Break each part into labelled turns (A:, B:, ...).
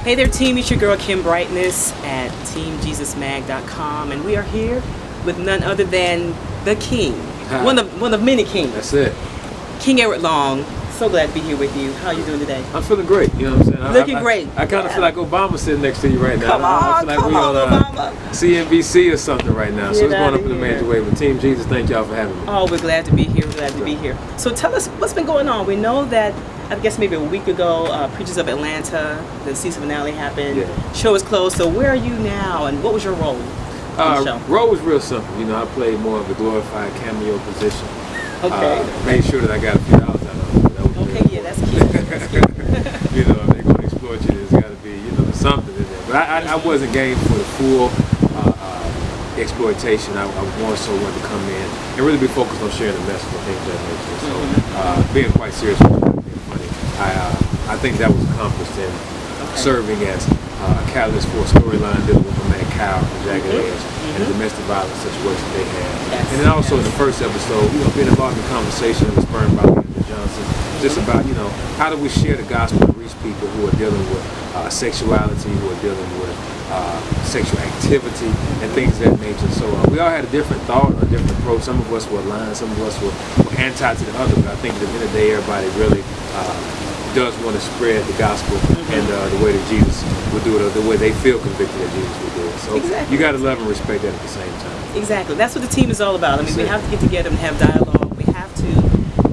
A: Hey there, team. It's your girl Kim Brightness at teamjesusmag.com, and we are here with none other than the King, one of many kings.
B: That's it.
A: King Edward Long. So glad to be here with you. How are you doing today?
B: I'm feeling great. You know what I'm saying?
A: Looking great.
B: I kind of feel like Obama's sitting next to you right now.
A: Come on,
B: I feel like
A: come
B: we're
A: on, Obama.
B: CNBC or something right now. So
A: Get
B: it's going
A: outta
B: up in a
A: here.
B: major way. But Team Jesus, thank y'all for having me.
A: Oh, we're glad to be here. We're glad to be here. So tell us what's been going on. We know that, I guess maybe a week ago, Preachers of Atlanta, the season finale happened.
B: Yeah.
A: Show is closed. So where are you now, and what was your role on the show?
B: Role was real simple. You know, I played more of a glorified cameo position.
A: Okay.
B: Made sure that I got a few dollars out of it. That was
A: Okay, yeah, that's cute. That's cute.
B: You know, if they're going to exploit you, there's got to be, you know, something in there. But I wasn't game for the full exploitation. I more so wanted to come in and really be focused on sharing the message and things of that nature. So being quite serious about it, being funny, I think that was accomplished in serving as a catalyst for a storyline dealing with my man Kyle and Jagged Edge and the domestic violence situation they had.
A: Yes.
B: And then also in the first episode, you know, being involved in the conversation that was spurned by Lyndon Johnson, just about, you know, how do we share the gospel and reach people who are dealing with sexuality, who are dealing with sexual activity and things of that nature. So we all had a different thought, a different approach. Some of us were aligned, some of us were anti to the other, but I think at the end of the day, everybody really does want to spread the gospel and the way that Jesus would do it, or the way they feel convicted that Jesus would do it. So you got to love and respect that at the same time.
A: Exactly. That's what the team is all about. I mean, we have to get together and have dialogue. We have to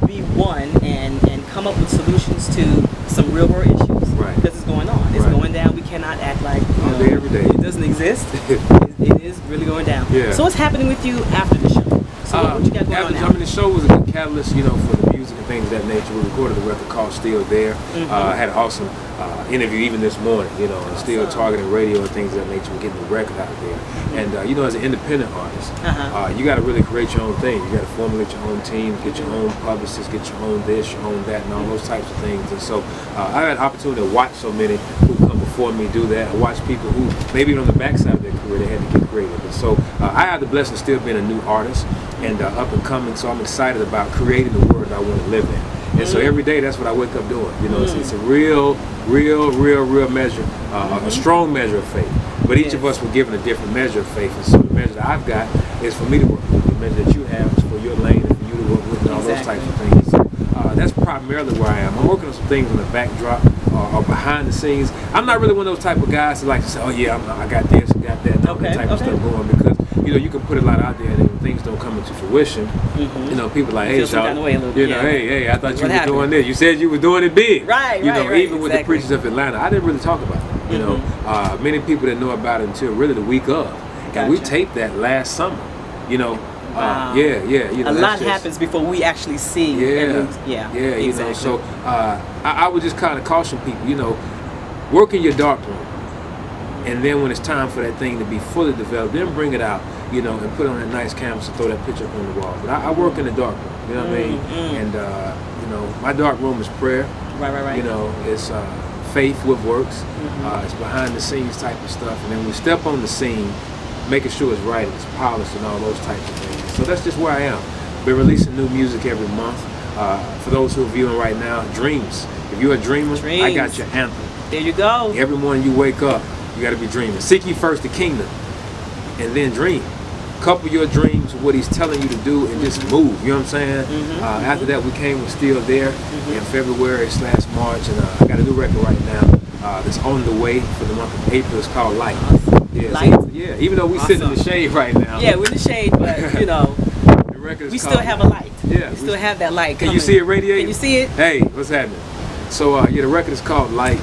A: be one and come up with solutions to some real world issues.
B: Right.
A: Because it's going on. It's going down. We cannot act like
B: All day, every day.
A: it doesn't exist. It is really going down.
B: Yeah.
A: So what's happening with you after the show? So what you got going on now?
B: I mean, the show was a good catalyst, you know, for the music and things of that nature. We recorded a record called Still There. I had an awesome interview even this morning, you know, and still targeting radio and things of that nature. We're getting the record out there. And, you know, as an independent artist, you got to really create your own thing. You got to formulate your own team, get your own publicists, get your own this, your own that, and all those types of things. And so I had an opportunity to watch so many who come before me do that. I watched people who, maybe on the backside of their career, they had to get creative. And so I have the blessing of still being a new artist and up and coming. So I'm excited about creating the world I want to live in. And so every day, that's what I wake up doing. You know, it's a real measure, a strong measure of faith. But each of us were given a different measure of faith. And so the measure that I've got is for me to work with. The measure that you have is for your lane and for you to work with and all those types of things. So that's primarily where I am. I'm working on some things in the backdrop or behind the scenes. I'm not really one of those type of guys that like to say, oh yeah, I got this, I got that, and all that type of stuff going, because you know, you can put a lot out there and when things don't come into fruition, you know, people are like, hey, Sean, you know, hey, I thought you were doing this. You said you were doing it big.
A: Right,
B: you know,
A: right,
B: even with the Preachers of Atlanta, I didn't really talk about it. You know, many people didn't know about it until really the week of. And we taped that last summer, you know.
A: Wow.
B: You know,
A: a lot happens before we actually see.
B: You
A: exactly.
B: know, so I would just kind of caution people, you know, work in your darkroom. And then when it's time for that thing to be fully developed, then bring it out, you know, and put it on that nice canvas and throw that picture up on the wall. But I work in the dark room, you know what I mean? And, you know, my dark room is prayer.
A: Right.
B: You know, it's faith with works. It's behind the scenes type of stuff. And then we step on the scene, making sure it's right, it's polished and all those types of things. So that's just where I am. Been releasing new music every month. For those who are viewing right now, dreams. If you're a dreamer, I got your anthem.
A: There you go.
B: Every morning you wake up, you got to be dreaming. Seek ye first the kingdom, and then dream. Couple your dreams with what he's telling you to do, and just move. You know what I'm saying? After that, we came with Still There in February/March, and I got a new record right now that's on the way for the month of April. It's called Light.
A: Light?
B: So, even though we sit in the shade right now.
A: Yeah, we're in the shade, but you know,
B: the record is
A: we still have a light.
B: Yeah,
A: we still have that light.
B: Can you see it radiating?
A: Can you see it?
B: Hey, what's happening? So the record is called Light.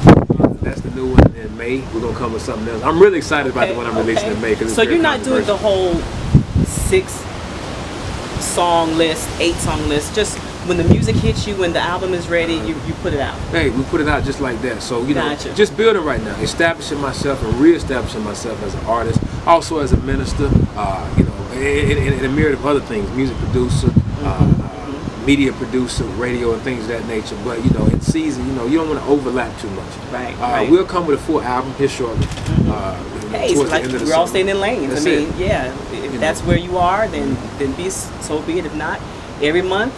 B: That's the new one in May. We're gonna come with something else. I'm really excited about the one I'm releasing in May.
A: So you're not doing the whole 6-song list, 8-song list. Just when the music hits you, when the album is ready, you put it out.
B: Hey, we put it out just like that. So you know, just building right now, establishing myself and reestablishing myself as an artist, also as a minister. You know, and a myriad of other things, music producer. Media producer, radio, and things of that nature. But you know, in season, you know, you don't want to overlap too much.
A: Right.
B: We'll come with a full album here shortly.
A: Hey, it's like we're all staying in lanes.
B: That's
A: I mean, if that's where you are, then be it. If not, every month,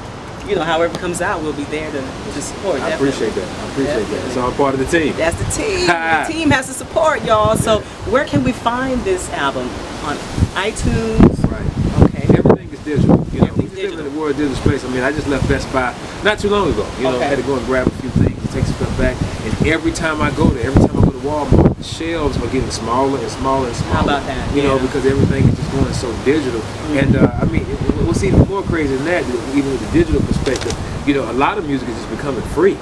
A: you know, however it comes out, we'll be there to support.
B: I appreciate that. I appreciate that. It's all part of the team.
A: That's the team. The team has to support y'all. So where can we find this album? On iTunes?
B: Right.
A: Okay.
B: Everything is digital. You know, we
A: Everything's
B: live in
A: digital.
B: the world of digital space. I mean, I just left Best Buy not too long ago. You know, I had to go and grab a few things and take some stuff back. And every time I go there, every time I go to Walmart, the shelves are getting smaller and smaller and smaller.
A: How about that?
B: You know, because everything is just going so digital. And I mean, what's even more crazy than that, even with the digital perspective, you know, a lot of music is just becoming free.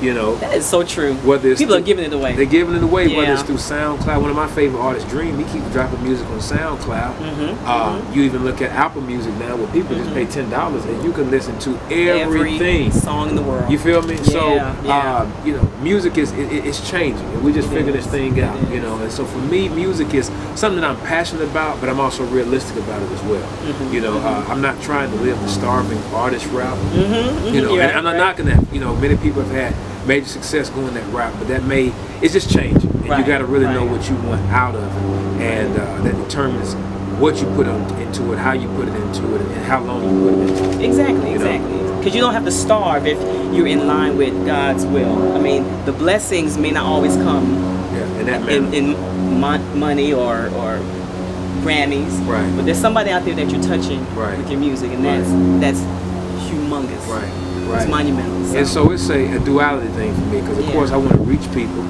B: You know,
A: that is so true.
B: Whether it's
A: people are giving it away.
B: They're giving it away, whether
A: Yeah.
B: it's through SoundCloud. One of my favorite artists, Dream, he keeps dropping music on SoundCloud. You even look at Apple Music now, where people just pay $10 and you can listen to everything.
A: Every song in the world.
B: You feel me?
A: Yeah,
B: you know, music it's changing, and we just figuring this thing out. You know, and so for me, music is something that I'm passionate about, but I'm also realistic about it as well. You know, I'm not trying to live the starving artist route. You know, and I'm not knocking that. You know, many people have had major success going that route, but it's just changing. And you got to really know what you want out of it, and that determines what you put into it, how you put it into it, and how long you put it into it.
A: Exactly. Because you don't have to starve if you're in line with God's will. I mean, the blessings may not always come
B: in that manner.
A: in money or Grammys,
B: right?
A: But there's somebody out there that you're touching with your music, and that's humongous.
B: Right.
A: It's monumental. So.
B: And so it's a duality thing for me, because of course I want to reach people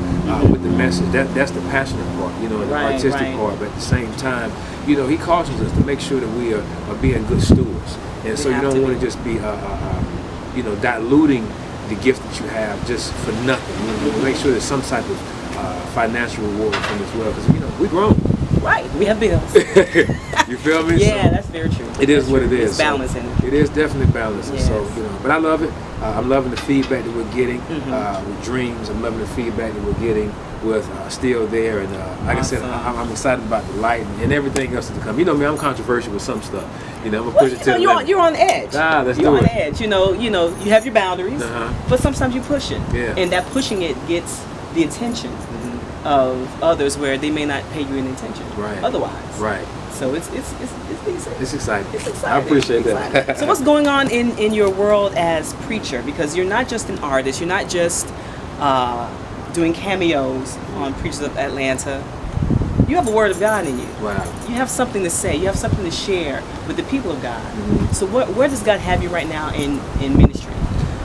B: with the message. That's the passionate part, you know, and the artistic part. But at the same time, you know, he cautions us to make sure that we are being good stewards. And so you don't want to just be, you know, diluting the gift that you have just for nothing. You know, make sure there's some type of financial reward from it as well, because you know we're grown.
A: Right, we have bills.
B: You feel me?
A: Yeah,
B: so
A: that's very true.
B: It is what it is.
A: It's balancing.
B: So it is definitely balancing.
A: Yes.
B: So you know, but I love it. I'm loving the feedback that we're getting with Dreams. I'm loving the feedback that we're getting with Still There, and like I said, I'm excited about the light and everything else to come. You know me, I'm controversial with some stuff. You know, I'm gonna push it to the limit.
A: You're on edge.
B: Let's
A: you're
B: do
A: on
B: it.
A: edge. You know, you have your boundaries, but sometimes you push it, and that pushing it gets the attention of others where they may not pay you any attention. Otherwise.
B: Right.
A: So it's decent.
B: It's exciting.
A: It's exciting.
B: I appreciate that.
A: So what's going on in your world as preacher? Because you're not just an artist. You're not just doing cameos on Preachers of Atlanta. You have the Word of God in you.
B: Wow.
A: You have something to say. You have something to share with the people of God. So where does God have you right now in ministry?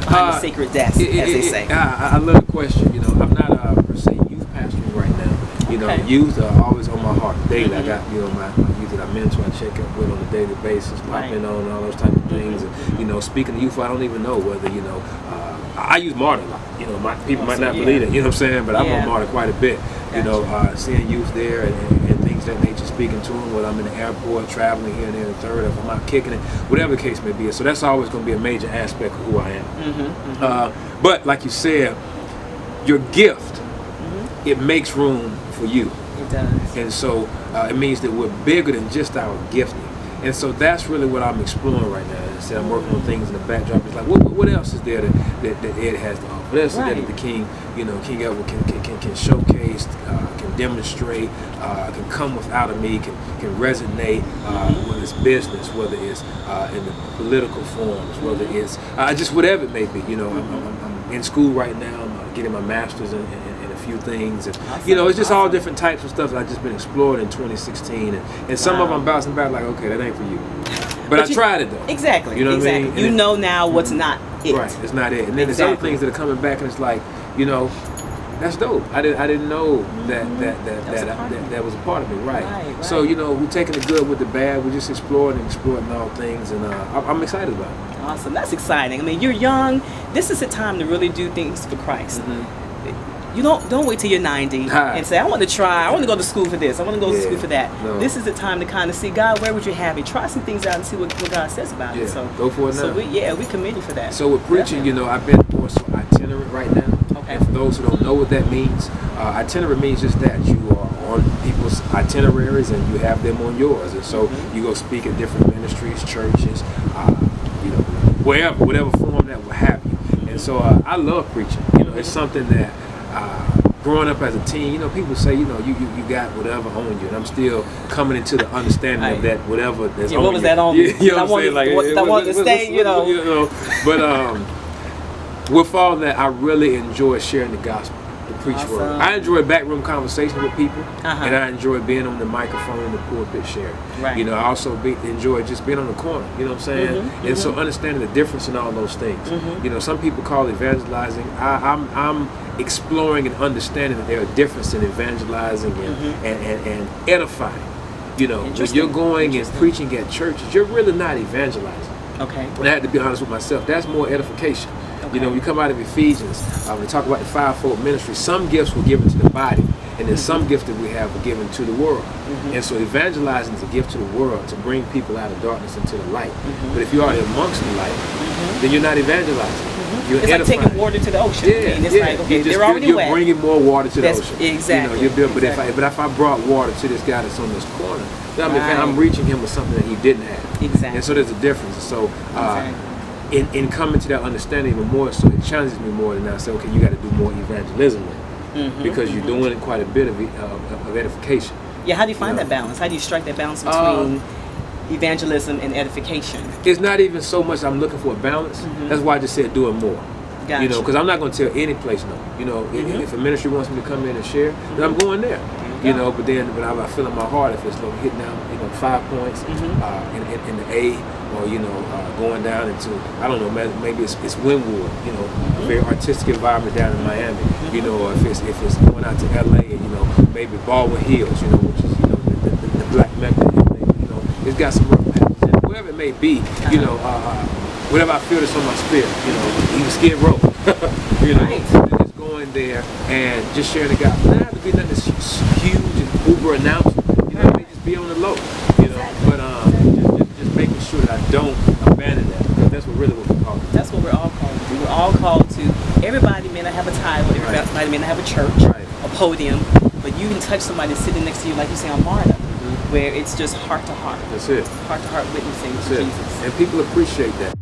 A: Behind the sacred desk, as they say.
B: I love the question. You know, I'm not per se youth pastoring right now. You know, youth are always on my heart daily. I got, you know, my youth that I mentor, I check up with on a daily basis, pop in on all those type of things. And, you know, speaking to youth, I don't even know whether, you know, I use Martyr a lot. You know, people might not believe it, you know what I'm saying? But I'm on Martyr quite a bit. You know, seeing youth there and things of that nature, speaking to them, whether I'm in the airport, traveling here and there and third, if I'm out kicking it, whatever the case may be. So that's always going to be a major aspect of who I am. But like you said, your gift, it makes room for you.
A: It does.
B: And so it means that we're bigger than just our gifting. And so that's really what I'm exploring right now. I said I'm working on things in the backdrop. It's like, what else is there that Ed has to offer? What else is there that the King, you know, King Edward can showcase, can demonstrate, can come without of me, can resonate, whether it's business, whether it's in the political forms, whether it's just whatever it may be. You know, I'm in school right now. I'm getting my master's in a few things, and you know, it's just all different types of stuff that I've just been exploring in 2016, and some of them I'm bouncing back like, okay, that ain't for you. But I tried it though.
A: Exactly.
B: You know what I mean?
A: You know now what's not it.
B: Right. It's not it. And then there's other things that are coming back, and it's like, you know, that's dope. I didn't know that was a part of me. Right. So you know, we're taking the good with the bad. We're just exploring all things, and I'm excited about it.
A: Awesome. That's exciting. I mean, you're young. This is the time to really do things for Christ. You don't wait till you're 90 and say, I want to go to school for this, I want to go to school for that. No. This is the time to kind of see, God, where would you have me? Try some things out and see what God says about it. So
B: go for it now.
A: So we commend you for that.
B: So with preaching, you know, I've been more so itinerant right now. Okay. And for those who don't know what that means, itinerant means just that. You are on people's itineraries and you have them on yours. And so you go speak at different ministries, churches, you know, whatever form that will have you. And so I love preaching. You know, it's something that growing up as a teen, people say, you got whatever on you, and I'm still coming into the understanding of that whatever that's on you.
A: What was that on me?
B: You know what I'm saying?
A: I wanted to stay,
B: But with all that, I really enjoy sharing the gospel, the preach word. I enjoy backroom conversation with people, and I enjoy being on the microphone in the pulpit sharing. Right. I also enjoy just being on the corner. You know what I'm saying? And so understanding the difference in all those things. Some people call it evangelizing. I'm exploring and understanding that there are differences in evangelizing and edifying. When you're going and preaching at churches, you're really not evangelizing.
A: Okay.
B: And I had to be honest with myself. That's more edification. Okay. We come out of Ephesians, we talk about the fivefold ministry. Some gifts were given to the body, and then some gifts that we have were given to the world. And so evangelizing is a gift to the world, to bring people out of darkness into the light. But if you're already amongst the light, then you're not evangelizing. You're
A: edifying. Like taking water to the ocean. It's like, okay, they're already
B: you're
A: wet.
B: bringing more water to the ocean.
A: Exactly.
B: But if I brought water to this guy that's on this corner, I'm reaching him with something that he didn't have.
A: Exactly.
B: And so there's a difference. So in coming to that understanding even more, so it challenges me more, and I say, okay, you got to do more evangelism because you're doing quite a bit of edification.
A: Yeah, how do you find that balance? How do you strike that balance between evangelism and edification?
B: It's not even so much I'm looking for a balance. That's why I just said doing more.
A: Gotcha.
B: Because I'm not going to tell any place no. If a ministry wants me to come in and share, then I'm going there. But I feel in my heart if it's hitting down 5 points in the A, or going down into, I don't know, maybe it's Wynwood, a very artistic environment down in Miami, or if it's going out to LA and maybe Baldwin Hills, which is the black Mecca, it's got some rough patches in it. Wherever it may be, whatever I feel that's on my spirit, even Skid Row, just going there and just sharing the gospel. It doesn't have to be nothing that's huge and uber announced, it may just be on the low, but just making sure that I don't abandon that, because that's what we're called to.
A: That's what we're all called to do. We're all called to, everybody may not have a title, everybody may not have a church, a podium, but you can touch somebody sitting next to you, like you say on MARTA, where it's just heart to heart.
B: That's it.
A: Heart to heart witnessing to Jesus.
B: And people appreciate that.